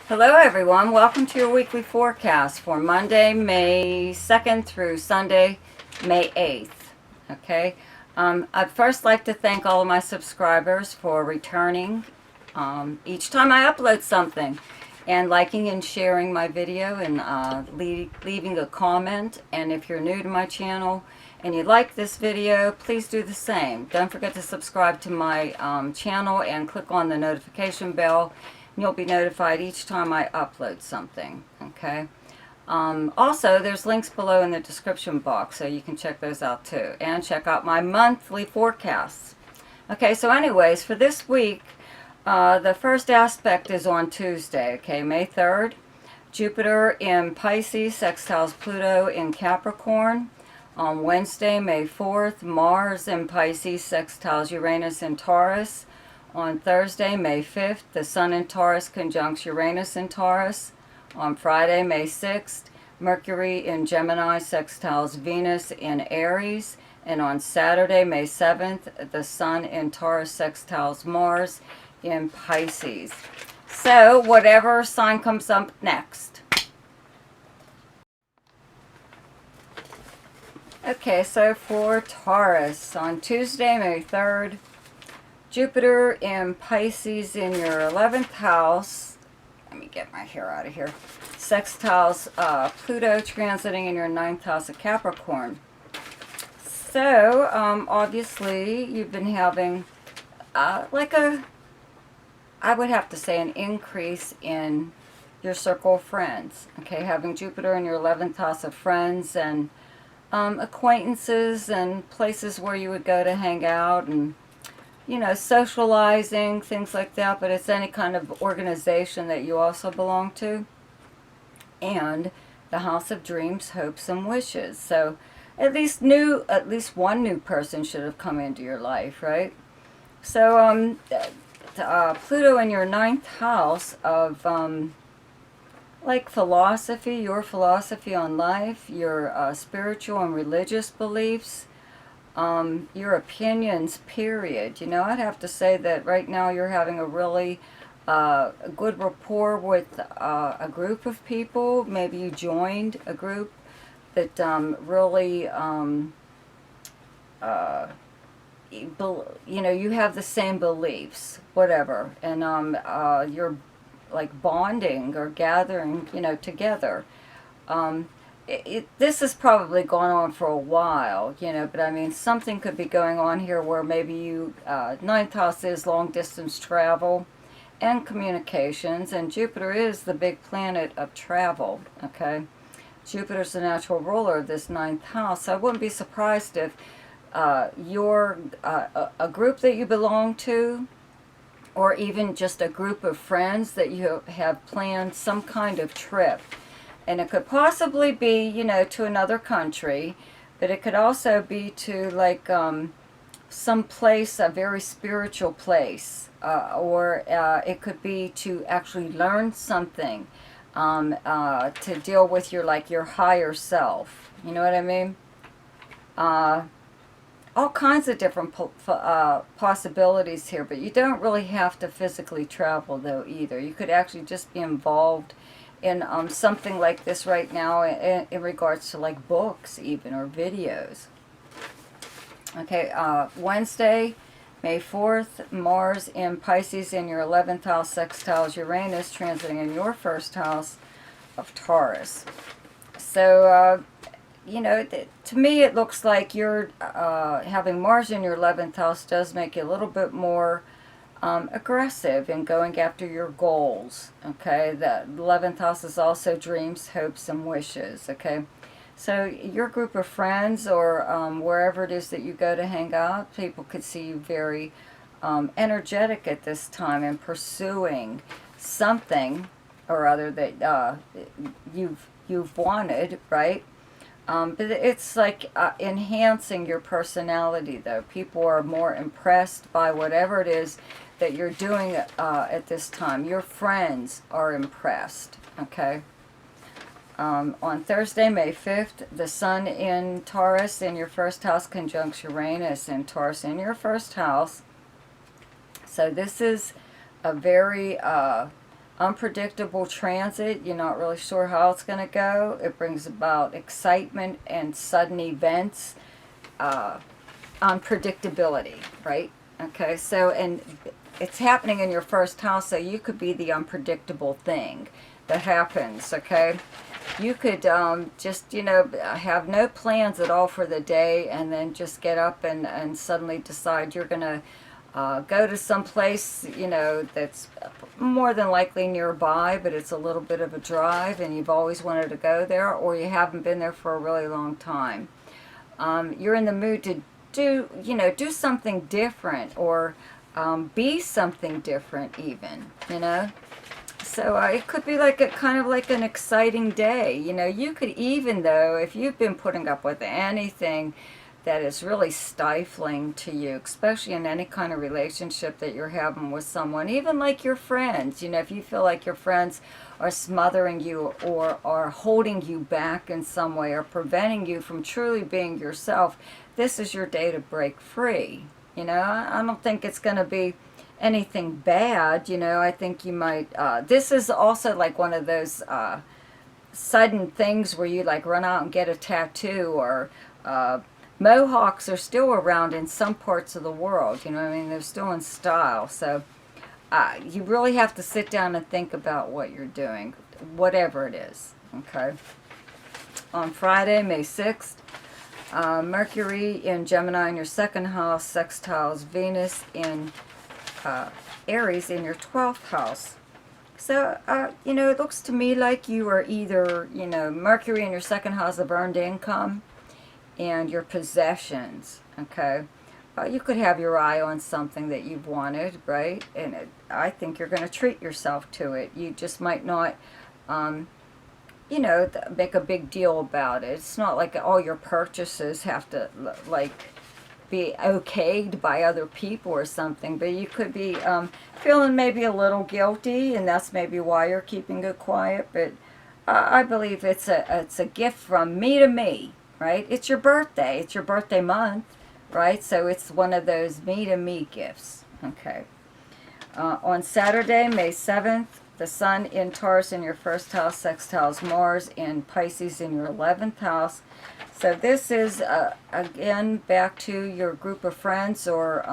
Hello everyone, welcome to your weekly forecast for Monday, May 2nd through Sunday, May 8th. Okay, I'd first like to thank all of my subscribers for returning each time I upload something and liking and sharing my video and leaving a comment. And if you're new to my channel and you like this video, please do the same. Don't forget to subscribe to my channel and click on the notification bell. You'll be notified each time I upload something, okay? Also, there's links below in the description box, so you can check those out too. And check out my monthly forecasts. Okay, so anyways, for this week, the first aspect is on Tuesday, okay, May 3rd. Jupiter in Pisces sextiles Pluto in Capricorn. On Wednesday, May 4th, Mars in Pisces sextiles Uranus in Taurus. On Thursday, May 5th, the Sun in Taurus conjuncts Uranus in Taurus. On Friday, May 6th, Mercury in Gemini sextiles Venus in Aries. And on Saturday, May 7th, the Sun in Taurus sextiles Mars in Pisces. So, whatever sign comes up next. Okay, so for Taurus, on Tuesday, May 3rd, Jupiter in Pisces in your 11th house. Let me get my hair out of here. Sextiles Pluto transiting in your 9th house of Capricorn. So, obviously, you've been having I would have to say, an increase in your circle of friends. Okay, having Jupiter in your 11th house of friends and acquaintances and places where you would go to hang out and, you know, socializing, things like that, but it's any kind of organization that you also belong to. And the house of dreams, hopes, and wishes. So at least one new person should have come into your life, right? So Pluto in your 9th house of like philosophy, your philosophy on life, your spiritual and religious beliefs, your opinions, period. You know, I'd have to say that right now you're having a really good rapport with a group of people. Maybe you joined a group that really, you know, you have the same beliefs, whatever. And you're like bonding or gathering, you know, together. This has probably gone on for a while, you know, but I mean, something could be going on here where maybe you, 9th house is long distance travel and communications, and Jupiter is the big planet of travel, okay? Jupiter's the natural ruler of this 9th house, so I wouldn't be surprised if you're a group that you belong to, or even just a group of friends that you have planned some kind of trip. And it could possibly be, you know, to another country, but it could also be to like some place, a very spiritual place, or it could be to actually learn something, to deal with your higher self. You know what I mean? All kinds of different possibilities here, but you don't really have to physically travel though either. You could actually just be involved in something like this right now in regards to like books even, or videos. Okay, Wednesday, May 4th, Mars in Pisces in your 11th house sextiles Uranus transiting in your 1st house of Taurus. So, you know, to me it looks like you're having Mars in your 11th house does make you a little bit more aggressive in going after your goals, okay? The 11th house is also dreams, hopes, and wishes, okay? So your group of friends, or wherever it is that you go to hang out, people could see you very energetic at this time in pursuing something or other that you've wanted, right? But it's like enhancing your personality, though. People are more impressed by whatever it is that you're doing at this time. Your friends are impressed, okay? On Thursday, May 5th, the Sun in Taurus in your 1st house conjuncts Uranus in Taurus in your 1st house. So this is a very unpredictable transit. You're not really sure how it's going to go. It brings about excitement and sudden events, unpredictability, right? Okay, so, and it's happening in your first house, so you could be the unpredictable thing that happens, okay? You could just, you know, have no plans at all for the day, and then just get up and suddenly decide you're going to go to some place, you know, that's more than likely nearby, but it's a little bit of a drive, and you've always wanted to go there, or you haven't been there for a really long time. You're in the mood to do, you know, do something different, or be something different even, you know. So it could be like a kind of like an exciting day. You know, you could even, though, if you've been putting up with anything that is really stifling to you, especially in any kind of relationship that you're having with someone, even like your friends, you know, if you feel like your friends are smothering you or are holding you back in some way or preventing you from truly being yourself, this is your day to break free. You know, I don't think it's going to be anything bad, you know. I think you might, this is also like one of those sudden things where you like run out and get a tattoo, or mohawks are still around in some parts of the world, you know what I mean? They're still in style. So you really have to sit down and think about what you're doing, whatever it is, okay? On Friday, May 6th, Mercury in Gemini in your second house sextiles Venus in Aries in your 12th house. So, you know, it looks to me like you are either, you know, Mercury in your second house of earned income and your possessions, okay? You could have your eye on something that you've wanted, right? And I think you're going to treat yourself to it. You just might not, you know, make a big deal about it. It's not like all your purchases have to, like, be okayed by other people or something, but you could be feeling maybe a little guilty, and that's maybe why you're keeping it quiet. But I believe it's a gift from me to me, right? It's your birthday. It's your birthday month, right? So it's one of those me to me gifts, okay? On Saturday, May 7th, the Sun in Taurus in your first house sextiles Mars in Pisces in your 11th house. So this is, again, back to your group of friends, or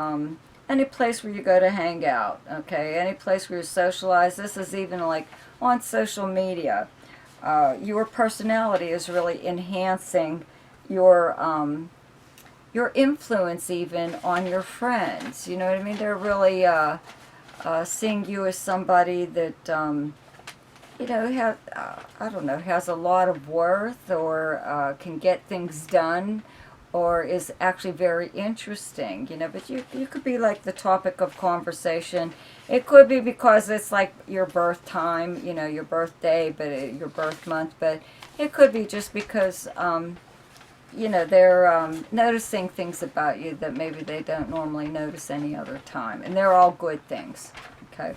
any place where you go to hang out, okay? Any place where you socialize. This is even like on social media. Your personality is really enhancing your influence even on your friends. You know what I mean? They're really seeing you as somebody that, you know, I don't know, has a lot of worth, or can get things done, or is actually very interesting, you know. But you could be like the topic of conversation. It could be because it's like your birth time, you know, your birthday, but your birth month. But it could be just because, you know, they're noticing things about you that maybe they don't normally notice any other time. And they're all good things, okay?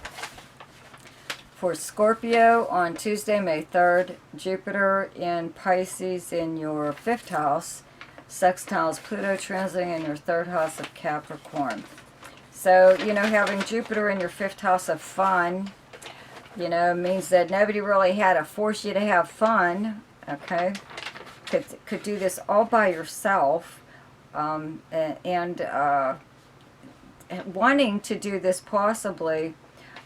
For Scorpio, on Tuesday, May 3rd, Jupiter in Pisces in your 5th house, sextiles Pluto transiting in your 3rd house of Capricorn. So, you know, having Jupiter in your 5th house of fun, you know, means that nobody really had to force you to have fun, okay? Could do this all by yourself, and wanting to do this possibly,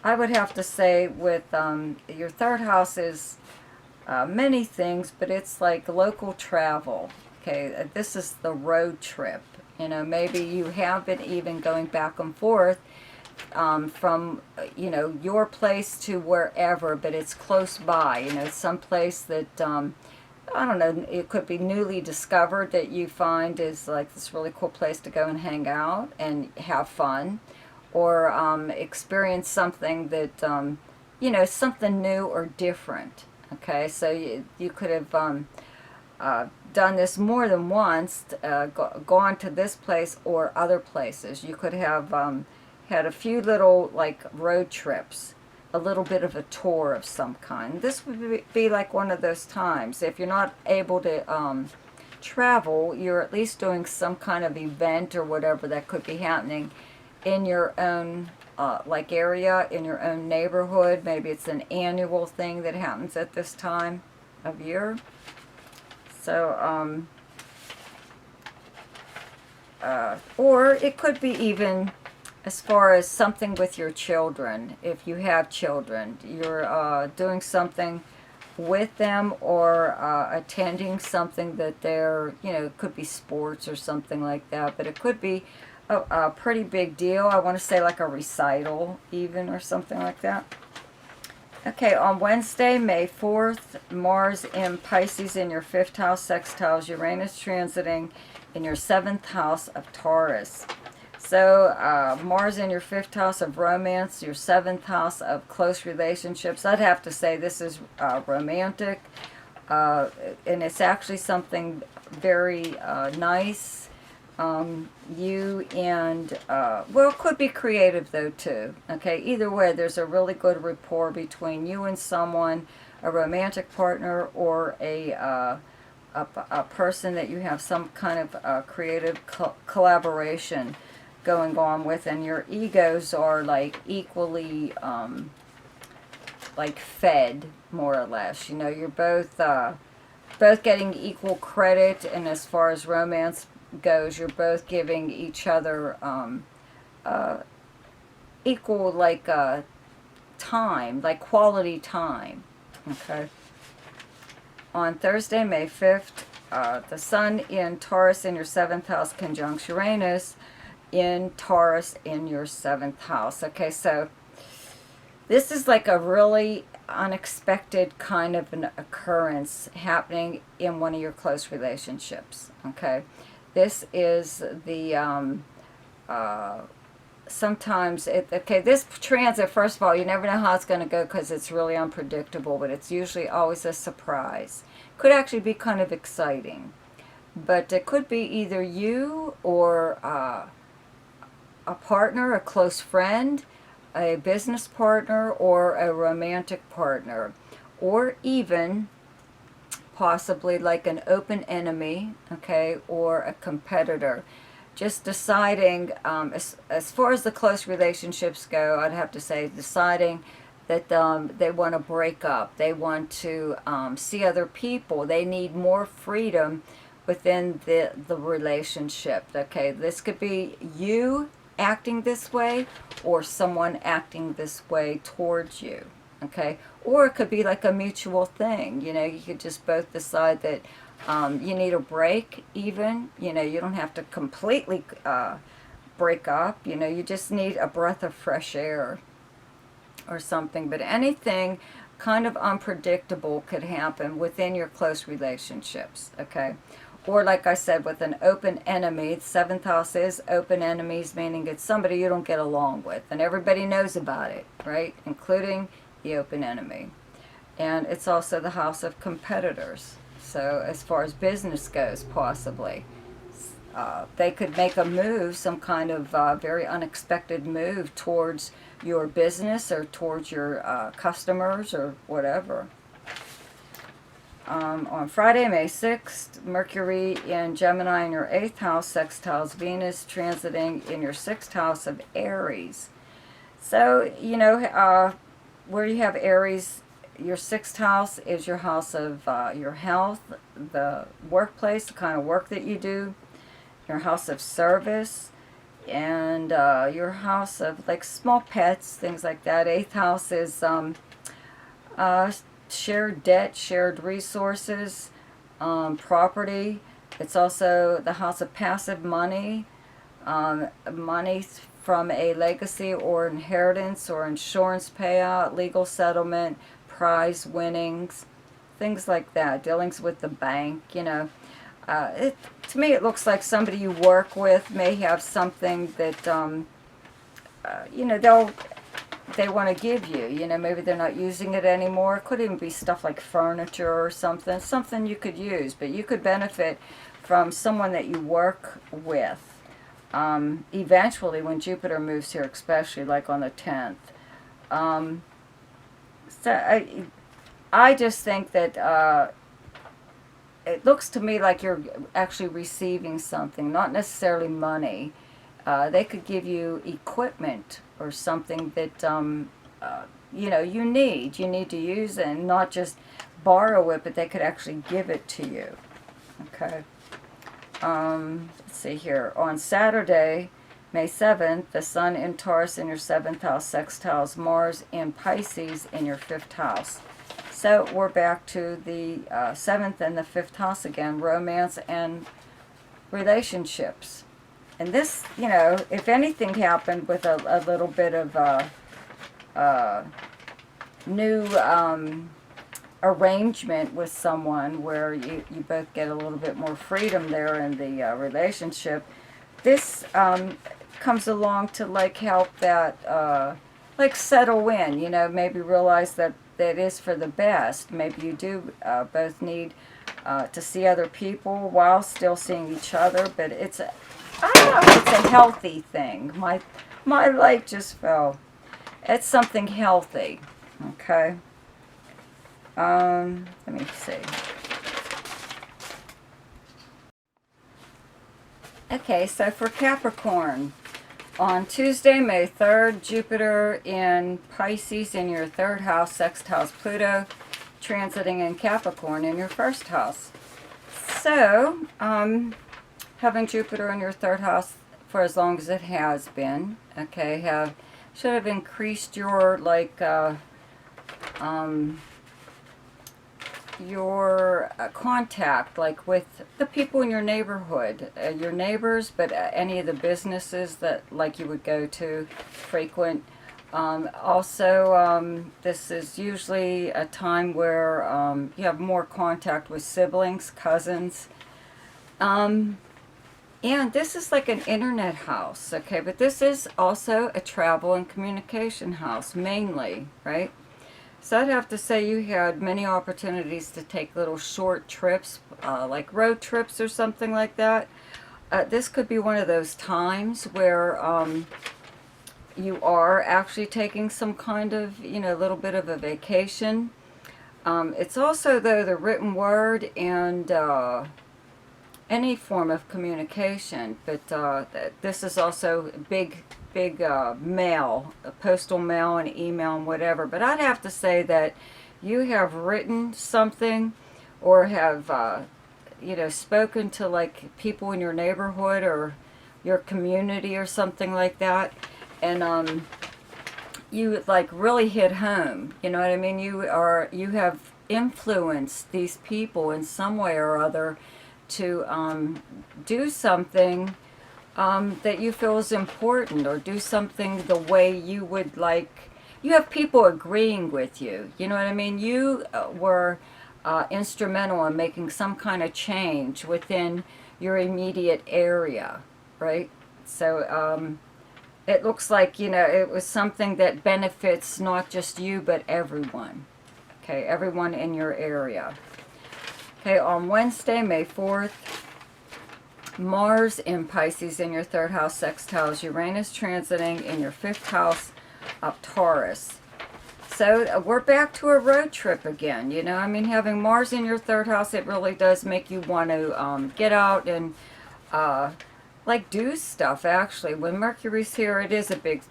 I would have to say with your 3rd house is many things, but it's like local travel. Okay, this is the road trip. You know, maybe you have been even going back and forth from, you know, your place to wherever, but it's close by. You know, some place that, I don't know, it could be newly discovered that you find is like this really cool place to go and hang out and have fun. Or experience something that, you know, something new or different, okay? So you could have done this more than once, gone to this place or other places. You could have had a few little, like, road trips, a little bit of a tour of some kind. This would be like one of those times. If you're not able to travel, you're at least doing some kind of event or whatever that could be happening in your own like area in your own neighborhood. Maybe it's an annual thing that happens at this time of year. So, or it could be even as far as something with your children. If you have children, you're doing something with them, or attending something that they're, it could be sports or something like that, but it could be a pretty big deal. I want to say like a recital even, or something like that. Okay, on Wednesday, May 4th, Mars in Pisces in your 5th house sextiles Uranus transiting in your 7th house of Taurus. So Mars in your 5th house of romance, your 7th house of close relationships. I'd have to say this is romantic, and it's actually something very nice. You and, well, it could be creative though too. Okay, either way, there's a really good rapport between you and someone, a romantic partner, or a person that you have some kind of creative collaboration going on with, and your egos are like equally like fed, more or less. You're both getting equal credit, and as far as romance goes, you're both giving each other equal like time, like quality time. Okay. On Thursday, May 5th, the Sun in Taurus in your 7th house conjunct Uranus in Taurus in your 7th house. Okay, so this is like a really unexpected kind of an occurrence happening in one of your close relationships. Okay, this is the sometimes this transit, first of all, you never know how it's going to go because it's really unpredictable, but it's usually always a surprise. Could actually be kind of exciting, but it could be either you or a partner, a close friend, a business partner, or a romantic partner, or even possibly like an open enemy, okay, or a competitor. Just deciding, as far as the close relationships go, I'd have to say deciding that they want to break up. They want to see other people. They need more freedom within the relationship. Okay, this could be you acting this way, or someone acting this way towards you. Okay, or it could be like a mutual thing. You could just both decide that you need a break even. You don't have to completely break up. You just need a breath of fresh air or something. But anything kind of unpredictable could happen within your close relationships. Okay. Or like I said, with an open enemy, the 7th house is open enemies, meaning it's somebody you don't get along with. And everybody knows about it, right? Including the open enemy. And it's also the house of competitors. So as far as business goes, possibly, they could make a move, some kind of very unexpected move towards your business or towards your customers or whatever. On Friday, May 6th, Mercury in Gemini in your 8th house sextiles Venus transiting in your 6th house of Aries. So, where you have Aries, your 6th house is your house of your health, the workplace, the kind of work that you do, your house of service, and your house of like small pets, things like that. 8th house is shared debt, shared resources, property. It's also the house of passive money, money from a legacy or inheritance or insurance payout, legal settlement, prize winnings, things like that, dealings with the bank. To me it looks like somebody you work with may have something that they want to give you. Maybe they're not using it anymore. It could even be stuff like furniture or something you could use, but you could benefit from someone that you work with eventually when Jupiter moves here, especially like on the 10th. So I just think that it looks to me like you're actually receiving something, not necessarily money. They could give you equipment or something that, you know, you need. You need to use it and not just borrow it, but they could actually give it to you. Okay. Let's see here. On Saturday, May 7th, the Sun in Taurus in your 7th house sextiles Mars in Pisces in your 5th house. So we're back to the 7th and the 5th house again, romance and relationships. And this, you know, if anything happened with a little bit of new arrangement with someone where you both get a little bit more freedom there in the relationship, this comes along to like help that like settle in, you know, maybe realize that that is for the best. Maybe you do both need to see other people while still seeing each other, but it's a, I don't know, it's a healthy thing. My light just fell. It's something healthy. Okay. Let me see. Okay, so for Capricorn, on Tuesday, May 3rd, Jupiter in Pisces in your 3rd house, sextiles Pluto, transiting in Capricorn in your 1st house. So, having Jupiter in your 3rd house for as long as it has been, okay, should have increased your, like, your contact, like with the people in your neighborhood, your neighbors, but any of the businesses that like you would go to frequent. Also, this is usually a time where you have more contact with siblings, cousins. And this is like an internet house, okay, but this is also a travel and communication house, mainly, right? So I'd have to say you had many opportunities to take little short trips, like road trips or something like that. This could be one of those times where you are actually taking some kind of, you know, little bit of a vacation. It's also, though, the written word and any form of communication, but this is also big mail, postal mail and email and whatever. But I'd have to say that you have written something or have, you know, spoken to like people in your neighborhood or your community or something like that. And you like really hit home. You know what I mean? You have influenced these people in some way or other to do something that you feel is important, or do something the way you would like. You have people agreeing with you. You know what I mean? You were instrumental in making some kind of change within your immediate area, right? So it looks like, you know, it was something that benefits not just you, but everyone. Okay, everyone in your area. Okay, on Wednesday, May 4th, Mars in Pisces in your 3rd house sextiles Uranus transiting in your 5th house of Taurus. So we're back to a road trip again. You know, I mean, having Mars in your 3rd house, it really does make you want to get out and like do stuff. Actually, when Mercury's here, it is a big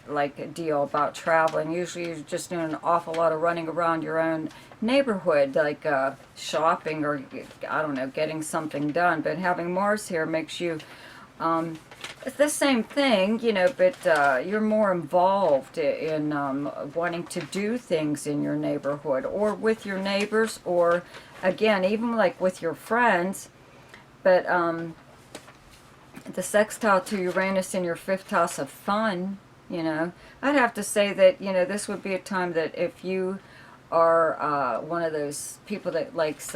like a deal about traveling. Usually you're just doing an awful lot of running around your own neighborhood, like shopping or, I don't know, getting something done. But having Mars here makes you, it's the same thing, you know, but you're more involved in wanting to do things in your neighborhood or with your neighbors, or again, even like with your friends. But the sextile to Uranus in your 5th house of fun, you know, I'd have to say that, you know, this would be a time that if you are one of those people that likes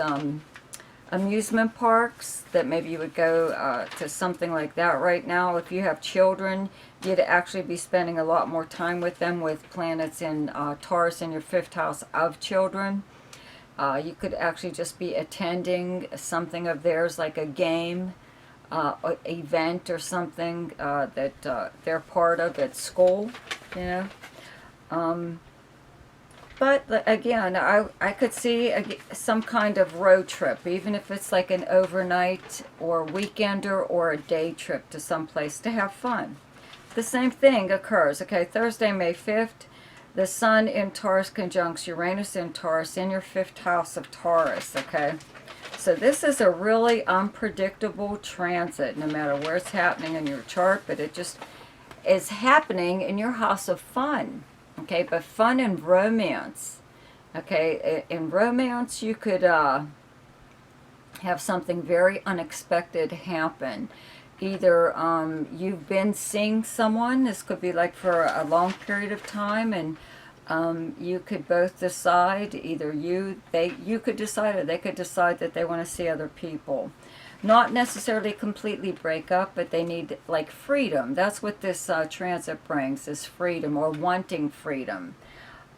amusement parks, that maybe you would go to something like that right now. If you have children, you'd actually be spending a lot more time with them, with planets in Taurus in your 5th house of children. You could actually just be attending something of theirs, like a game, event or something that they're part of at school, you know. But again, I could see some kind of road trip, even if it's like an overnight or weekender or a day trip to someplace to have fun. The same thing occurs. Okay, Thursday, May 5th, the Sun in Taurus conjuncts Uranus in Taurus in your 5th house of Taurus, okay? So this is a really unpredictable transit, no matter where it's happening in your chart, but it just is happening in your house of fun, okay? But fun and romance, okay? In romance, you could have something very unexpected happen. Either you've been seeing someone, this could be like for a long period of time, and you could both decide, either you could decide, or they could decide that they want to see other people. Not necessarily completely break up, but they need like freedom. That's what this transit brings, is freedom, or wanting freedom.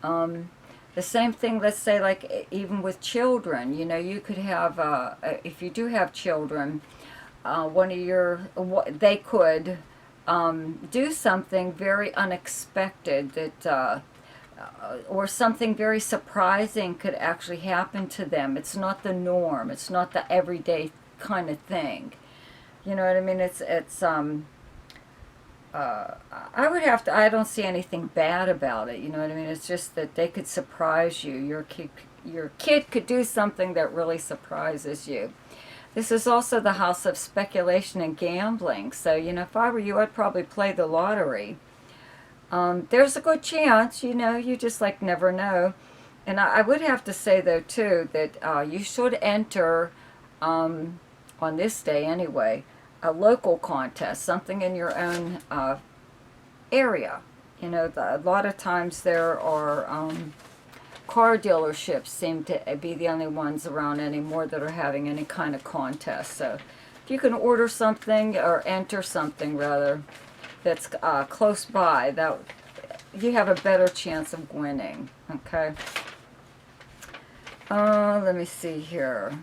The same thing, let's say, like even with children, you know, you could have, if you do have children, they could do something very unexpected that, or something very surprising could actually happen to them. It's not the norm. It's not the everyday kind of thing. You know what I mean? I don't see anything bad about it. You know what I mean? It's just that they could surprise you. Your kid could do something that really surprises you. This is also the house of speculation and gambling. So, you know, if I were you, I'd probably play the lottery. There's a good chance, you know, you just like never know. And I would have to say, though, too, that you should enter, on this day anyway, a local contest, something in your own area. You know, a lot of times there are car dealerships seem to be the only ones around anymore that are having any kind of contest. So if you can order something, or enter something rather, that's close by, that you have a better chance of winning. Okay. Let me see here.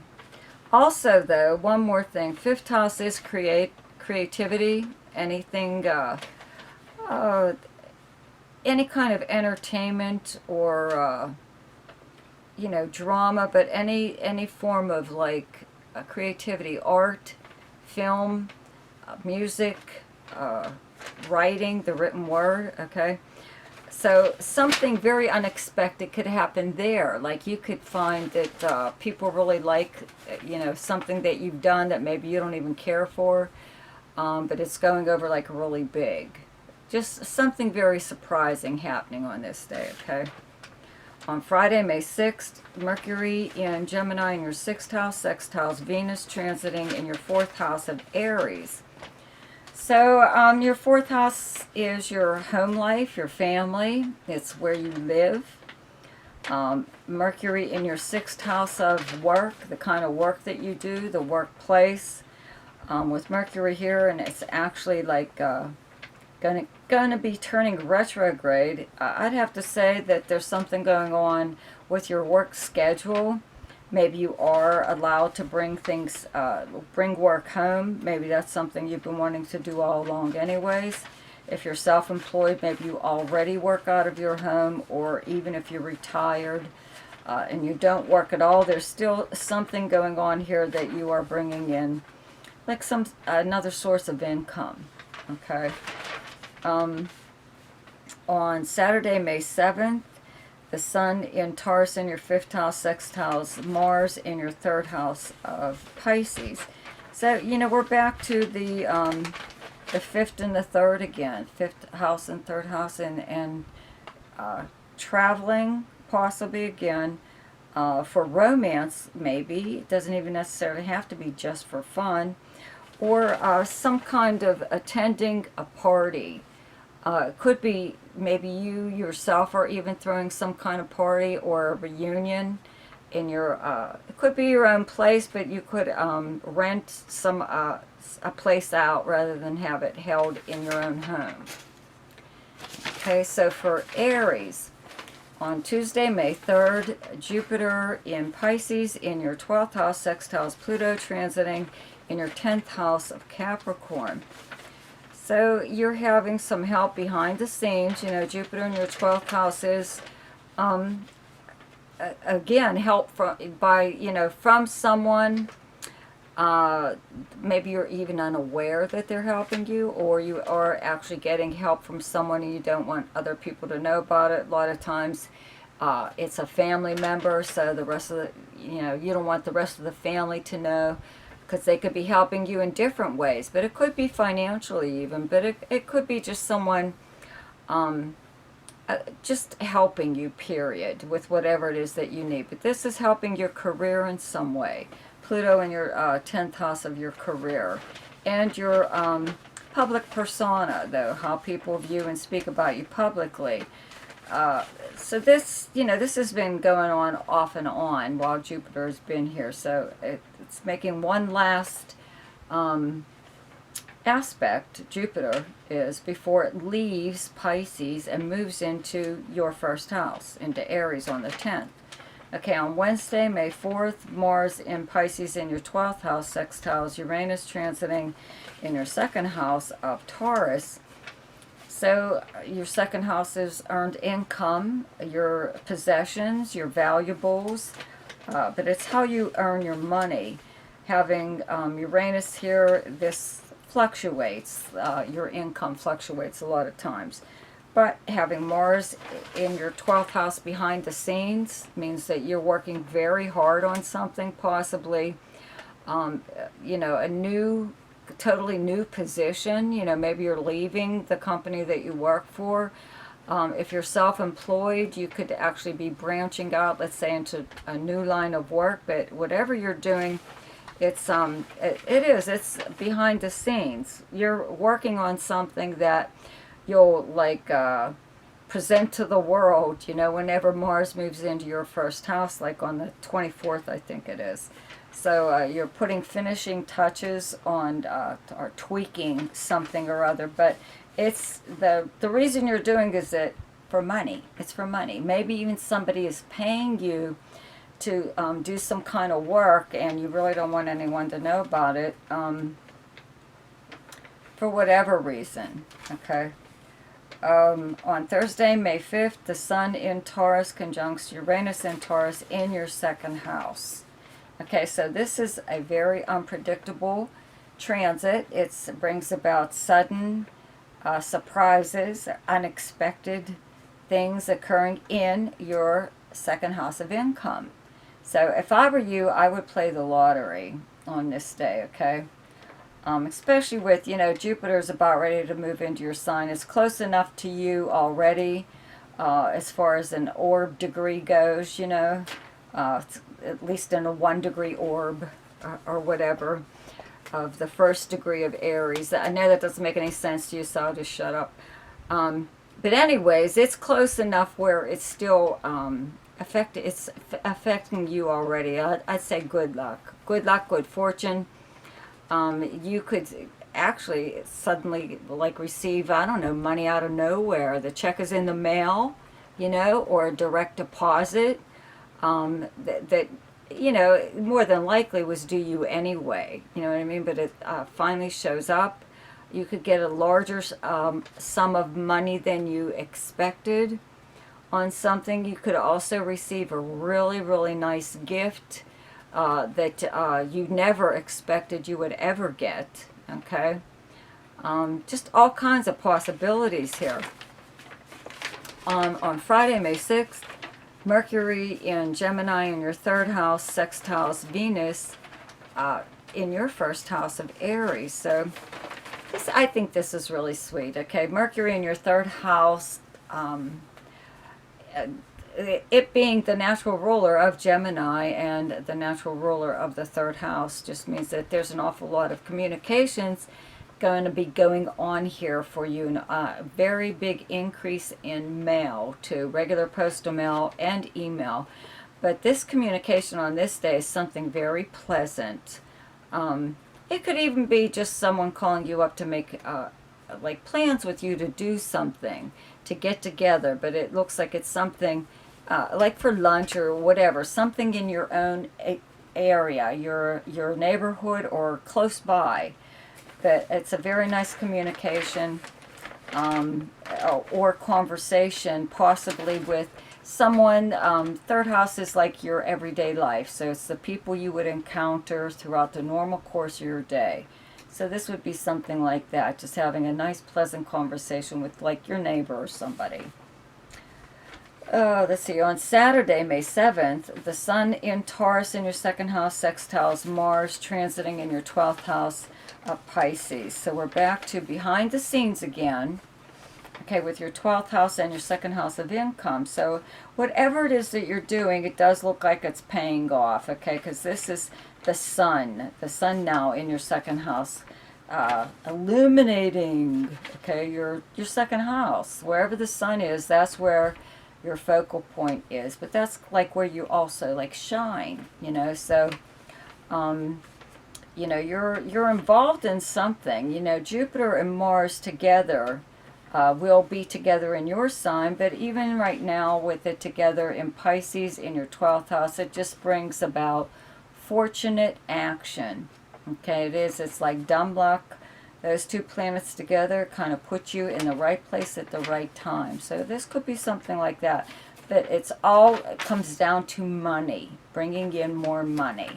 Also, though, one more thing. 5th house is creativity. Anything, any kind of entertainment, or you know, drama, but any form of like creativity, art, film, music, writing, the written word, okay? So something very unexpected could happen there. Like you could find that people really like, you know, something that you've done that maybe you don't even care for, but it's going over like really big. Just something very surprising happening on this day, okay? On Friday, May 6th, Mercury in Gemini in your 6th house, sextiles Venus, transiting in your 4th house of Aries. So your 4th house is your home life, your family. It's where you live. Mercury in your 6th house of work, the kind of work that you do, the workplace. With Mercury here, and it's actually like gonna be turning retrograde. I'd have to say that there's something going on with your work schedule. Maybe you are allowed to bring work home. Maybe that's something you've been wanting to do all along anyways. If you're self-employed, maybe you already work out of your home, or even if you're retired and you don't work at all, there's still something going on here that you are bringing in, like another source of income, okay? On Saturday, May 7th, the Sun in Taurus in your 5th house, sextiles Mars in your 3rd house of Pisces. So, you know, we're back to the 5th and the 3rd again. 5th house and 3rd house, and traveling possibly again. For romance, maybe. It doesn't even necessarily have to be just for fun. Or some kind of attending a party. It could be maybe you yourself are even throwing some kind of party or a reunion in your, it could be your own place, but you could rent a place out rather than have it held in your own home. Okay, so for Aries, on Tuesday, May 3rd, Jupiter in Pisces in your 12th house, sextiles Pluto, transiting in your 10th house of Capricorn. So you're having some help behind the scenes. You know, Jupiter in your 12th house is again, help from someone. Maybe you're even unaware that they're helping you, or you are actually getting help from someone and you don't want other people to know about it. A lot of times it's a family member, so the rest of the, you don't want the rest of the family to know, because they could be helping you in different ways. But it could be financially even, but it could be just someone just helping you, period, with whatever it is that you need. But this is helping your career in some way. Pluto in your 10th house of your career. And your public persona, though, how people view and speak about you publicly. So this, this has been going on off and on while Jupiter has been here. So it's making one last aspect, Jupiter is, before it leaves Pisces and moves into your first house, into Aries on the 10th. Okay, on Wednesday, May 4th, Mars in Pisces in your 12th house, sextiles Uranus, transiting in your second house of Taurus. So your second house is earned income, your possessions, your valuables, but it's how you earn your money. Having Uranus here, this fluctuates. Your income fluctuates a lot of times. But having Mars in your 12th house behind the scenes means that you're working very hard on something, possibly, a totally new position. Maybe you're leaving the company that you work for. If you're self-employed, you could actually be branching out, let's say, into a new line of work. But whatever you're doing, it's behind the scenes. You're working on something that you'll present to the world, whenever Mars moves into your first house, like on the 24th, I think it is. So you're putting finishing touches on or tweaking something or other, but it's the reason you're doing is that for money. It's for money. Maybe even somebody is paying you to do some kind of work, and you really don't want anyone to know about it for whatever reason. Okay. On Thursday, May 5th, the Sun in Taurus conjuncts Uranus in Taurus in your second house. Okay, so this is a very unpredictable transit. It brings about sudden surprises, unexpected things occurring in your second house of income. So if I were you, I would play the lottery on this day, okay? Especially with, Jupiter's about ready to move into your sign. It's close enough to you already as far as an orb degree goes, it's at least in a 1-degree orb or whatever of the first degree of Aries. I know that doesn't make any sense to you, so I'll just shut up. But anyways, it's close enough where it's still it's affecting you already. I'd say good luck. Good luck, good fortune. You could actually suddenly receive, I don't know, money out of nowhere. The check is in the mail, or a direct deposit that more than likely was due you anyway. You know what I mean? But it finally shows up. You could get a larger sum of money than you expected on something. You could also receive a really, really nice gift that you never expected you would ever get, okay? Just all kinds of possibilities here. On Friday, May 6th, Mercury in Gemini in your third house, sextiles Venus in your first house of Aries. So I think this is really sweet, okay? Mercury in your third house, it being the natural ruler of Gemini and the natural ruler of the third house just means that there's an awful lot of communications going to be going on here for you. A very big increase in mail, too, regular postal mail and email. But this communication on this day is something very pleasant. It could even be just someone calling you up to make plans with you to do something, to get together. But it looks like it's something like for lunch or whatever, something in your own area, your neighborhood or close by. But it's a very nice communication or conversation, possibly with someone, third house is like your everyday life. So it's the people you would encounter throughout the normal course of your day. So this would be something like that, just having a nice, pleasant conversation with like your neighbor or somebody. Let's see, on Saturday, May 7th, the Sun in Taurus in your second house sextiles Mars, transiting in your 12th house of Pisces. So we're back to behind the scenes again, okay, with your 12th house and your second house of income. So whatever it is that you're doing, it does look like it's paying off, okay, because this is the sun now in your second house, illuminating, okay, your second house. Wherever the sun is, that's where your focal point is, but that's like where you also like shine, you know. So you know, you're involved in something, you know. Jupiter and Mars together will be together in your sign, but even right now with it together in Pisces in your 12th house, it just brings about fortunate action, okay. It's like dumb luck. Those two planets together kind of put you in the right place at the right time. So this could be something like that. But it comes down to money, bringing in more money.